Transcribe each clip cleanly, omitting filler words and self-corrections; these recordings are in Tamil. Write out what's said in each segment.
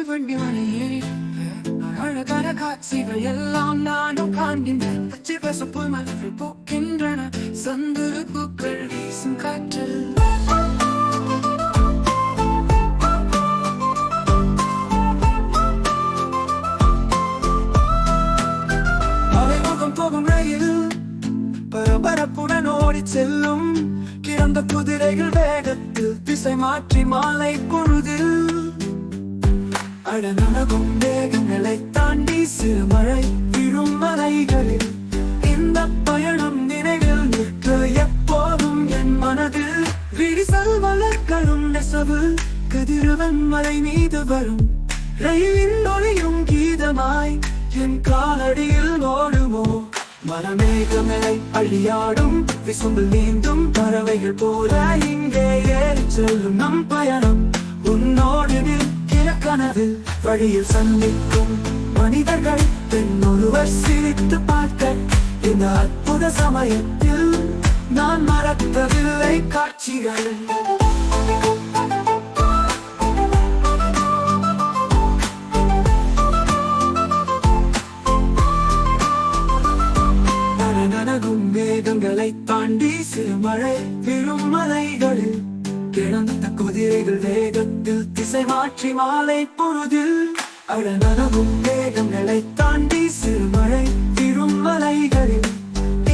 வண்டிமணியே அழகான காட்சிகள் எல்லாம் நானும் காண்கின்றேன். பச்சை பசப்பு மலர்கள் பூக்கின்றன, சந்துரு பூக்கள் வீசும் காற்றில். அலைமுகம் போகும் ரயில் பரபரப்புடன் ஓடி செல்லும். கிடந்த குதிரைகள் வேகத்தில் திசை மாற்றி மாலை பொழுதில். அடநனகும் வேகங்களை தாண்டி சிறுமழை விழும் மலைகளில். இந்த பயணம் நினைவில் நிற்க எப்போதும் என் மனதில். விரிசல் மலர்களும் நெசவு கதிரவன் மலை மீது வரும். ரயிலின் ஒளியும் கீதமாய் என் காலடியில் ஓடுமோ. மனமேகமலை அழியாடும் விசும்பில் நீந்தும் பறவைகள் போல இங்கே ஏறி செல்லும் நம் பயணம். உன்னோடு நிற்கிற கனவில் வழியில் சந்திக்கும் மனிதர்கள் பெண்ணொருவர் சிரித்து பார்க்க. இந்த அற்புத சமயத்தில் நான் மறக்கவில்லை காட்சிகள். நனகும் மேகங்களை தாண்டி சிறுமழை விழும் மலைகளில். கிடந்த குதிரைகள் வேகத்தில் திசை மாற்றி மாலை பொழுதில். அடநனகும் மேகங்களை தாண்டி சிறுமழை விழும் மலைகளில்.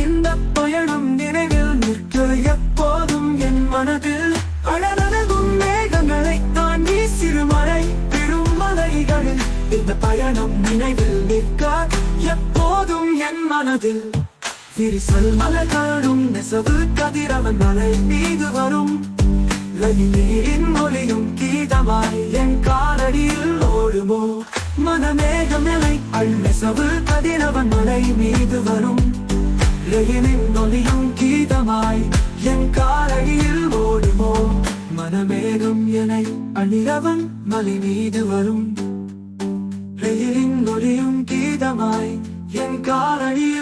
இந்த பயணம் நினைவில் நிற்க எப்போதும் என் மனதில். அடநனகும் மேகங்களை தாண்டி சிறுமழை விழும் மலைகளில். இந்த பயணம் நினைவில் நிற்க எப்போதும் என் மனதில். விரிசல் மலர்களும் நெசவு கதிரவன் மலை மீது வரும். நீரின் மொழியும் கீதமாய் என் காலடியில் ஓடுமோ. மனமேகமலை நெசவு கதிரவன் மலை மீது வரும். ரயிலின் ஒளியும் கீதமாய் என் காலடியில் ஓடுமோ. மனமேகம் என அணிரவன் மலை மீது வரும். ரயிலின் ஒளியும் கீதமாய் என் காலடியில்